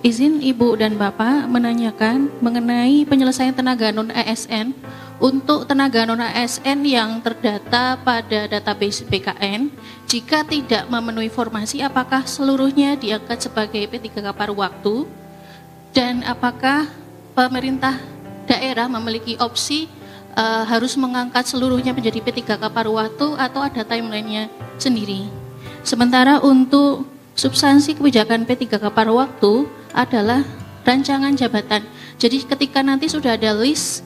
Izin Ibu dan Bapak menanyakan mengenai penyelesaian tenaga non-ASN untuk tenaga non-ASN yang terdata pada database BKN. Jika tidak memenuhi formasi, apakah seluruhnya diangkat sebagai P3K paruh waktu? Dan apakah pemerintah daerah memiliki opsi harus mengangkat seluruhnya menjadi P3K paruh waktu atau ada timelinenya sendiri? Sementara untuk substansi kebijakan P3K paruh waktu adalah rancangan jabatan. Jadi ketika nanti sudah ada list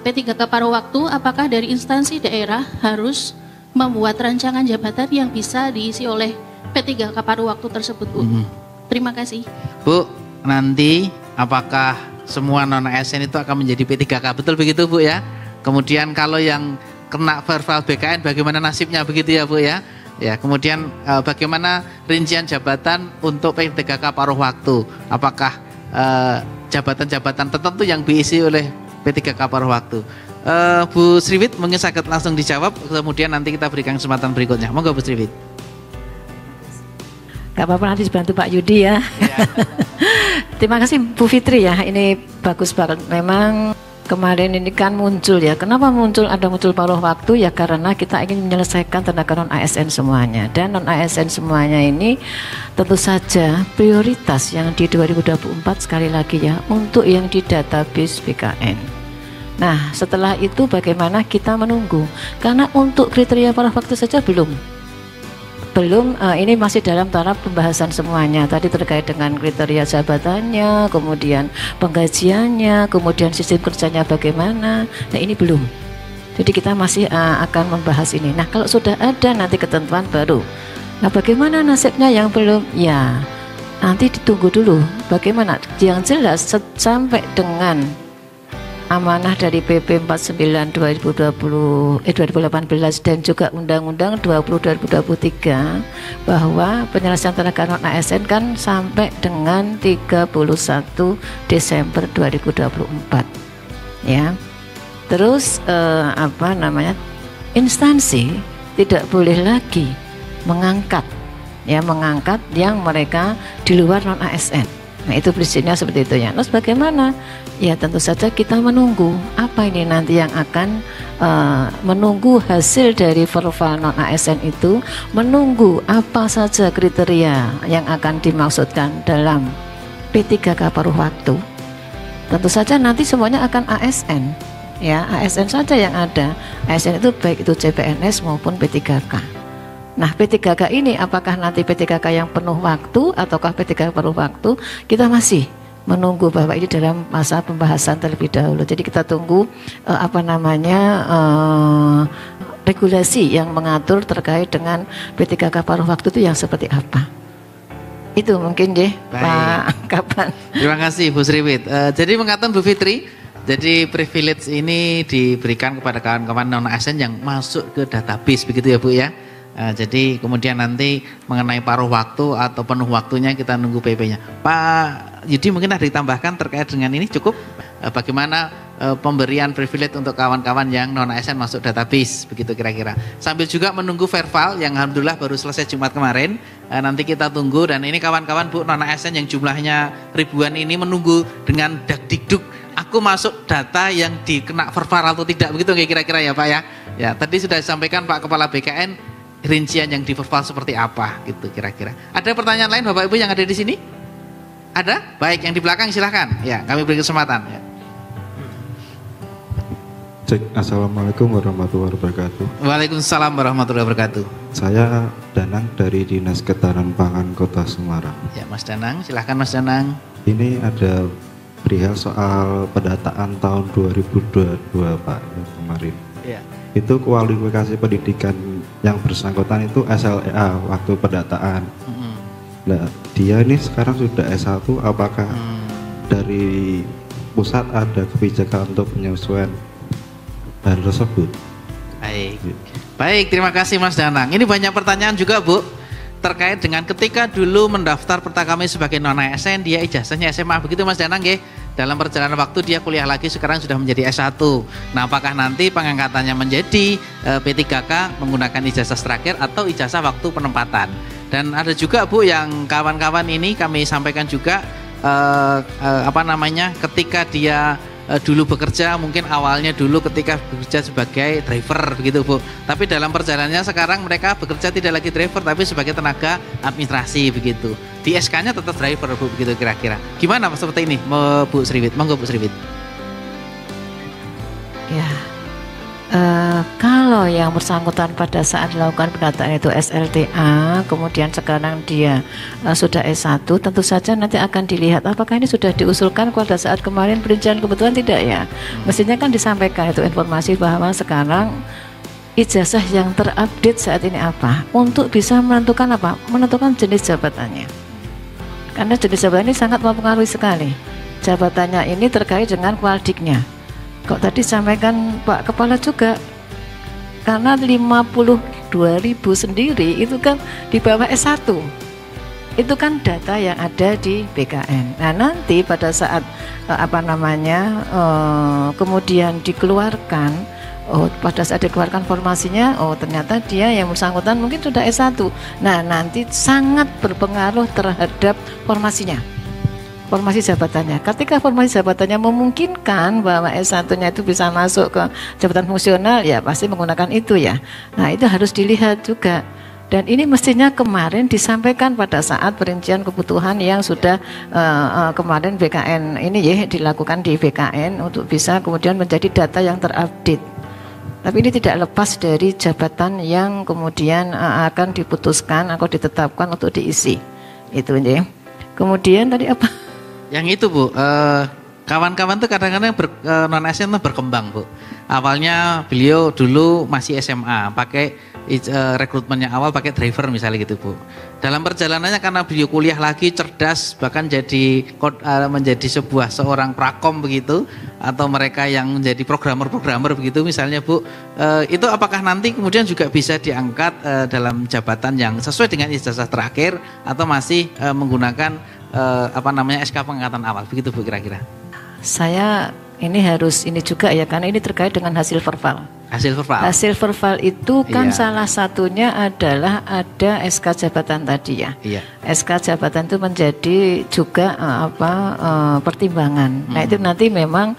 P3K paruh waktu, apakah dari instansi daerah harus membuat rancangan jabatan yang bisa diisi oleh P3K paruh waktu tersebut, Bu? Terima kasih. Bu, nanti apakah semua non-ASN itu akan menjadi P3K? Betul begitu, Bu ya? Kemudian kalau yang kena verbal BKN bagaimana nasibnya, begitu ya, Bu ya? Ya, kemudian bagaimana rincian jabatan untuk P3K paruh waktu? Apakah jabatan-jabatan tertentu yang diisi oleh P3K paruh waktu? Bu Sriwit mungkin sakit langsung dijawab, kemudian nanti kita berikan kesempatan berikutnya. Monggo Bu Sriwit. Gak apa-apa, nanti dibantu Pak Yudi ya. Terima kasih Bu Fitri ya, ini bagus banget. Memang kemarin ini kan muncul ya, kenapa muncul paruh waktu ya, karena kita ingin menyelesaikan tenaga non-ASN semuanya. Dan non-ASN semuanya ini tentu saja prioritas yang di 2024 sekali lagi ya, untuk yang di database BKN. Nah setelah itu bagaimana kita menunggu, karena untuk kriteria paruh waktu saja belum, ini masih dalam taraf pembahasan semuanya. Tadi terkait dengan kriteria jabatannya, kemudian penggajiannya, kemudian sistem kerjanya bagaimana. Nah ini belum. Jadi kita masih akan membahas ini. Nah kalau sudah ada nanti ketentuan baru. Nah bagaimana nasibnya yang belum? Ya nanti ditunggu dulu. Bagaimana? Yang jelas sampai dengan amanah dari PP 49 2018 dan juga Undang-Undang 20 2023 bahwa penyelesaian tenaga non-ASN kan sampai dengan 31 Desember 2024 ya. Terus instansi tidak boleh lagi mengangkat yang mereka di luar non-ASN. Nah itu prinsipnya seperti itu ya. Terus bagaimana? Ya tentu saja kita menunggu apa ini nanti yang akan menunggu hasil dari verbal non-ASN itu, menunggu apa saja kriteria yang akan dimaksudkan dalam P3K paruh waktu. Tentu saja nanti semuanya akan ASN ya, ASN saja yang ada. ASN itu baik itu CPNS maupun P3K. Nah P3K ini apakah nanti P3K yang penuh waktu ataukah P3K paruh waktu, kita masih menunggu bahwa ini dalam masa pembahasan terlebih dahulu. Jadi kita tunggu regulasi yang mengatur terkait dengan P3K paruh waktu itu yang seperti apa. Itu mungkin deh Pak Kapan. Terima kasih Bu Sriwit. Jadi mengatakan Bu Fitri, jadi privilege ini diberikan kepada kawan-kawan non-ASN yang masuk ke database, begitu ya Bu ya. Jadi kemudian nanti mengenai paruh waktu atau penuh waktunya kita nunggu PP-nya. Pak Yudi mungkin ada ditambahkan terkait dengan ini cukup, bagaimana pemberian privilege untuk kawan-kawan yang non-ASN masuk database, begitu kira-kira. Sambil juga menunggu verbal yang alhamdulillah baru selesai Jumat kemarin, nanti kita tunggu. Dan ini kawan-kawan Bu non-ASN yang jumlahnya ribuan ini menunggu dengan dakdikduk, aku masuk data yang dikena verbal atau tidak, begitu kira-kira ya Pak ya. Ya tadi sudah disampaikan Pak Kepala BKN rincian yang di verbal seperti apa gitu kira-kira. Ada pertanyaan lain Bapak Ibu yang ada di sini? Ada? Baik, yang di belakang silahkan. Ya, kami beri kesempatan. Ya. Cek, Assalamualaikum warahmatullahi wabarakatuh. Waalaikumsalam warahmatullahi wabarakatuh. Saya Danang dari Dinas Ketahanan Pangan Kota Semarang. Ya Mas Danang, silahkan Mas Danang. Ini ada perihal soal pendataan tahun 2022 Pak yang kemarin. Ya. Itu kualifikasi pendidikan yang bersangkutan itu SLEA waktu pendataan. Nah, dia ini sekarang sudah S1, apakah dari pusat ada kebijakan untuk penyesuaian hal tersebut? Baik. Baik, terima kasih Mas Danang. Ini banyak pertanyaan juga Bu terkait dengan ketika dulu mendaftar pertama kali sebagai non-ASN, dia ijazahnya SMA, begitu Mas Danang nggih? Dalam perjalanan waktu dia kuliah lagi, sekarang sudah menjadi S1. Nah apakah nanti pengangkatannya menjadi P3K menggunakan ijazah terakhir atau ijazah waktu penempatan? Dan ada juga Bu yang kawan-kawan ini kami sampaikan juga ketika dia dulu bekerja, mungkin awalnya dulu ketika bekerja sebagai driver begitu Bu, tapi dalam perjalanannya sekarang mereka bekerja tidak lagi driver tapi sebagai tenaga administrasi begitu, di SK-nya tetap driver Bu, begitu kira-kira. Gimana Mas seperti ini Bu Sriwit? Monggo Bu Sriwit. Ya, kalau yang bersangkutan pada saat dilakukan pendataan itu SLTA, kemudian sekarang dia sudah S1, tentu saja nanti akan dilihat apakah ini sudah diusulkan pada saat kemarin perincian kebutuhan tidak ya. Mestinya kan disampaikan itu informasi bahwa sekarang ijazah yang terupdate saat ini apa, untuk bisa menentukan apa, menentukan jenis jabatannya. Karena jenis jabatan ini sangat mempengaruhi sekali. Jabatannya ini terkait dengan kualdiknya. Kok tadi sampaikan Pak Kepala juga, karena 52.000 sendiri itu kan di bawah S1, itu kan data yang ada di BKN. Nah nanti pada saat kemudian dikeluarkan, pada saat dikeluarkan formasinya, ternyata dia yang bersangkutan mungkin sudah S1. Nah nanti sangat berpengaruh terhadap formasinya, formasi jabatannya. Ketika formasi jabatannya memungkinkan bahwa S1-nya itu bisa masuk ke jabatan fungsional, ya pasti menggunakan itu ya. Nah itu harus dilihat juga. Dan ini mestinya kemarin disampaikan pada saat perincian kebutuhan yang sudah kemarin BKN ini ya dilakukan di BKN untuk bisa kemudian menjadi data yang terupdate. Tapi ini tidak lepas dari jabatan yang kemudian akan diputuskan atau ditetapkan untuk diisi. Itu ya. Kemudian tadi apa? Yang itu Bu, kawan-kawan tuh kadang-kadang non-ASN tuh berkembang Bu. Awalnya beliau dulu masih SMA, pakai rekrutmennya awal pakai driver misalnya gitu Bu. Dalam perjalanannya karena beliau kuliah lagi, cerdas, bahkan menjadi seorang prakom begitu, atau mereka yang menjadi programmer begitu misalnya Bu. Itu apakah nanti kemudian juga bisa diangkat dalam jabatan yang sesuai dengan ijazah terakhir, atau masih menggunakan SK pengangkatan awal begitu Bu kira-kira? Saya ini harus ini juga ya, karena ini terkait dengan hasil verval. Hasil verval itu kan salah satunya adalah ada SK jabatan tadi ya. Iya. SK jabatan itu menjadi juga pertimbangan. Nah itu nanti memang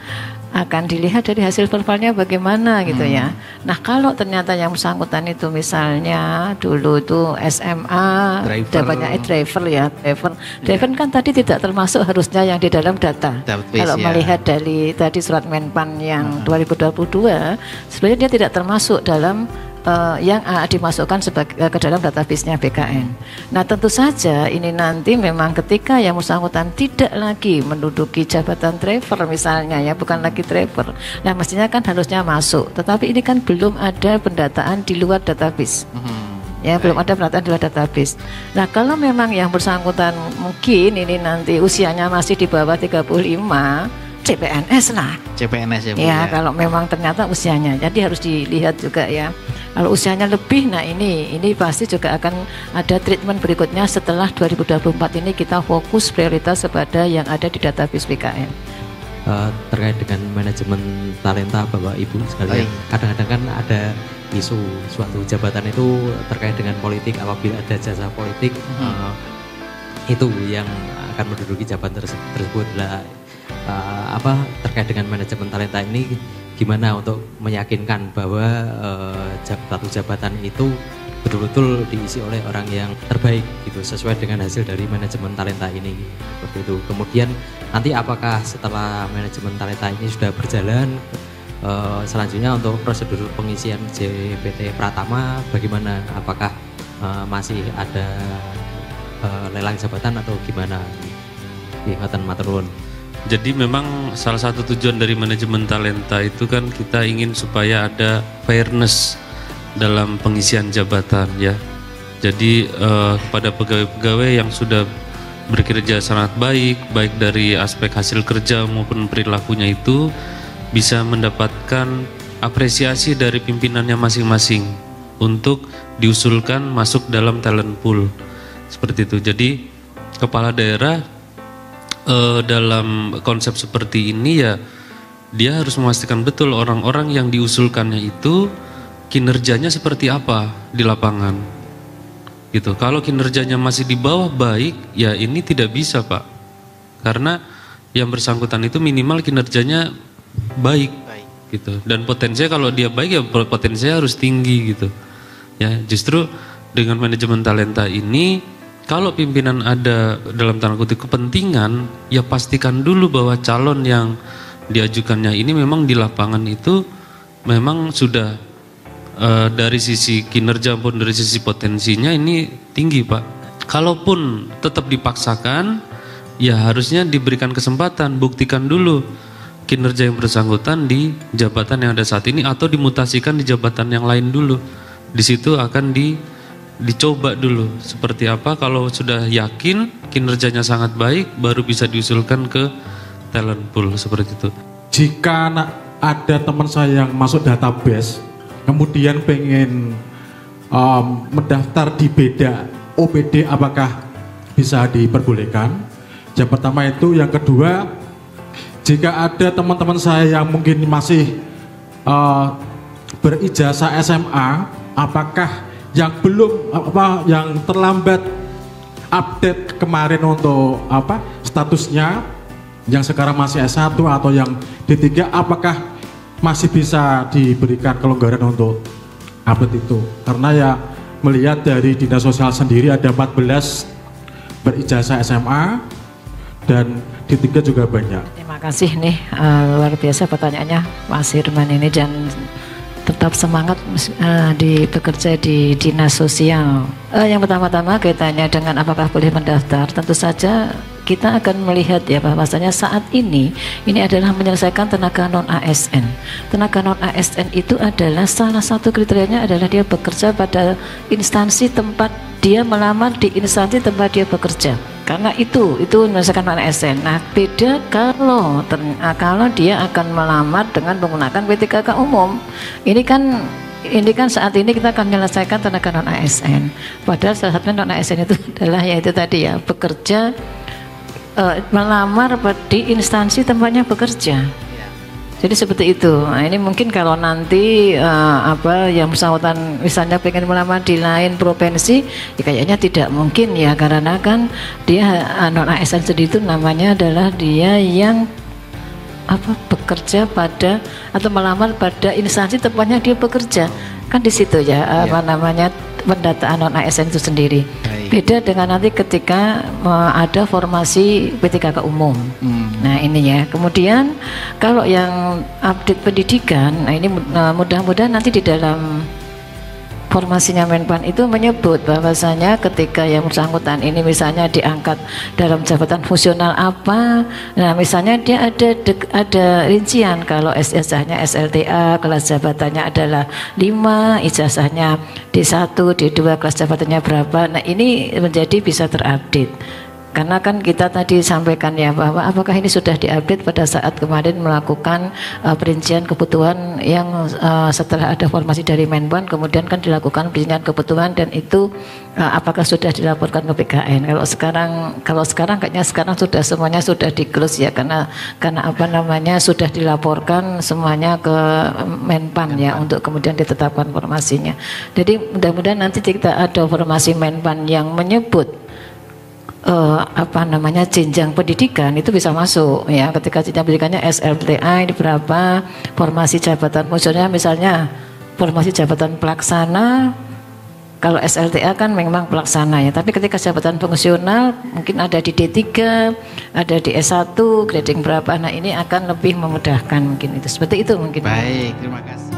akan dilihat dari hasil verbalnya bagaimana gitu ya. Nah kalau ternyata yang bersangkutan itu misalnya dulu itu SMA, dapatnya driver kan tadi tidak termasuk harusnya yang di dalam data. Kalau melihat dari tadi surat Menpan yang 2022, sebenarnya dia tidak termasuk dalam yang dimasukkan ke dalam database-nya BKN. Nah tentu saja ini nanti memang ketika yang bersangkutan tidak lagi menduduki jabatan driver misalnya ya, bukan lagi driver, nah mestinya kan harusnya masuk, tetapi ini kan belum ada pendataan di luar database. Ya belum ada pendataan di luar database. Nah kalau memang yang bersangkutan mungkin ini nanti usianya masih di bawah 35, CPNS lah. CPNS ya Bu. Ya, kalau memang ternyata usianya, jadi harus dilihat juga ya. Kalau usianya lebih, nah ini pasti juga akan ada treatment berikutnya setelah 2024 ini kita fokus prioritas kepada yang ada di database BKN. Terkait dengan manajemen talenta Bapak Ibu sekalian, kadang-kadang kan ada isu suatu jabatan itu terkait dengan politik, apabila ada jasa politik itu yang akan menduduki jabatan tersebut lah. Terkait dengan manajemen talenta ini gimana untuk meyakinkan bahwa satu jabatan itu betul-betul diisi oleh orang yang terbaik gitu, sesuai dengan hasil dari manajemen talenta ini seperti itu. Kemudian nanti apakah setelah manajemen talenta ini sudah berjalan, selanjutnya untuk prosedur pengisian JPT Pratama bagaimana, apakah masih ada lelang jabatan atau gimana? Ingatan matur nuwun. Jadi memang salah satu tujuan dari manajemen talenta itu kan kita ingin supaya ada fairness dalam pengisian jabatan ya. Jadi kepada pegawai-pegawai yang sudah bekerja sangat baik dari aspek hasil kerja maupun perilakunya itu bisa mendapatkan apresiasi dari pimpinannya masing-masing untuk diusulkan masuk dalam talent pool seperti itu. Jadi kepala daerah dalam konsep seperti ini ya dia harus memastikan betul orang-orang yang diusulkannya itu kinerjanya seperti apa di lapangan gitu. Kalau kinerjanya masih di bawah baik ya ini tidak bisa Pak Karena yang bersangkutan itu minimal kinerjanya baik gitu. Dan potensinya kalau dia baik ya potensinya harus tinggi gitu. Ya, justru dengan manajemen talenta ini kalau pimpinan ada dalam tanda kutip kepentingan, ya pastikan dulu bahwa calon yang diajukannya ini memang di lapangan itu memang sudah dari sisi kinerja maupun dari sisi potensinya ini tinggi, Pak. Kalaupun tetap dipaksakan, ya harusnya diberikan kesempatan, buktikan dulu kinerja yang bersangkutan di jabatan yang ada saat ini atau dimutasikan di jabatan yang lain dulu. Di situ akan dicoba dulu seperti apa. Kalau sudah yakin kinerjanya sangat baik, baru bisa diusulkan ke talent pool seperti itu. Jika ada teman saya yang masuk database, kemudian pengen mendaftar di beda OPD, apakah bisa diperbolehkan? Yang pertama itu. Yang kedua, jika ada teman-teman saya yang mungkin masih berijazah SMA, apakah yang belum yang terlambat update kemarin untuk statusnya yang sekarang masih S1 atau yang D3, apakah masih bisa diberikan kelonggaran untuk update itu? Karena ya melihat dari Dinas Sosial sendiri ada 14 berijazah SMA dan D3 juga banyak. Terima kasih nih, luar biasa pertanyaannya Mas Hirman ini, dan tetap semangat bekerja di Dinas Sosial. Yang pertama-tama kaitannya dengan apakah boleh mendaftar, tentu saja kita akan melihat ya bahwasanya saat ini adalah menyelesaikan tenaga non ASN. Tenaga non ASN itu adalah salah satu kriterianya adalah dia bekerja pada instansi tempat dia melamar, di instansi tempat dia bekerja. Karena itu menyelesaikan non ASN. Nah, beda kalau dia akan melamar dengan menggunakan PTKK umum. Ini kan saat ini kita akan menyelesaikan tenaga non ASN. Padahal salah satu non ASN itu adalah yaitu tadi ya, bekerja melamar di instansi tempatnya bekerja. Jadi seperti itu. Nah, ini mungkin kalau nanti yang bersangkutan misalnya pengen melamar di lain provinsi, ya kayaknya tidak mungkin ya, karena kan dia non ASN sendiri itu namanya adalah dia yang bekerja pada atau melamar pada instansi tempatnya dia bekerja. Kan di situ ya pendataan non ASN itu sendiri. Beda dengan nanti ketika ada formasi PTKK umum. Nah ini ya. Kemudian kalau yang update pendidikan, nah ini mudah-mudahan nanti di dalam formasinya Menpan itu menyebut bahwasanya ketika yang bersangkutan ini misalnya diangkat dalam jabatan fungsional apa, nah misalnya dia ada rincian kalau ijazahnya SLTA, kelas jabatannya adalah 5, ijazahnya D1, D2, kelas jabatannya berapa. Nah ini menjadi bisa terupdate. Karena kan kita tadi sampaikan ya bahwa apakah ini sudah diupdate pada saat kemarin melakukan perincian kebutuhan yang setelah ada formasi dari Menpan, kemudian kan dilakukan perincian kebutuhan dan itu apakah sudah dilaporkan ke BKN. Kalau sekarang kayaknya sekarang sudah semuanya sudah di-close ya, karena sudah dilaporkan semuanya ke Menpan ya untuk kemudian ditetapkan formasinya. Jadi mudah-mudahan nanti kita ada formasi Menpan yang menyebut jenjang pendidikan itu bisa masuk ya, ketika jenjang pendidikannya SLTA ini berapa, formasi jabatan fungsionalnya misalnya formasi jabatan pelaksana, kalau SLTA kan memang pelaksana ya, tapi ketika jabatan fungsional mungkin ada di D3, ada di S1 grading berapa, nah ini akan lebih memudahkan mungkin itu, seperti itu mungkin. Baik, terima kasih.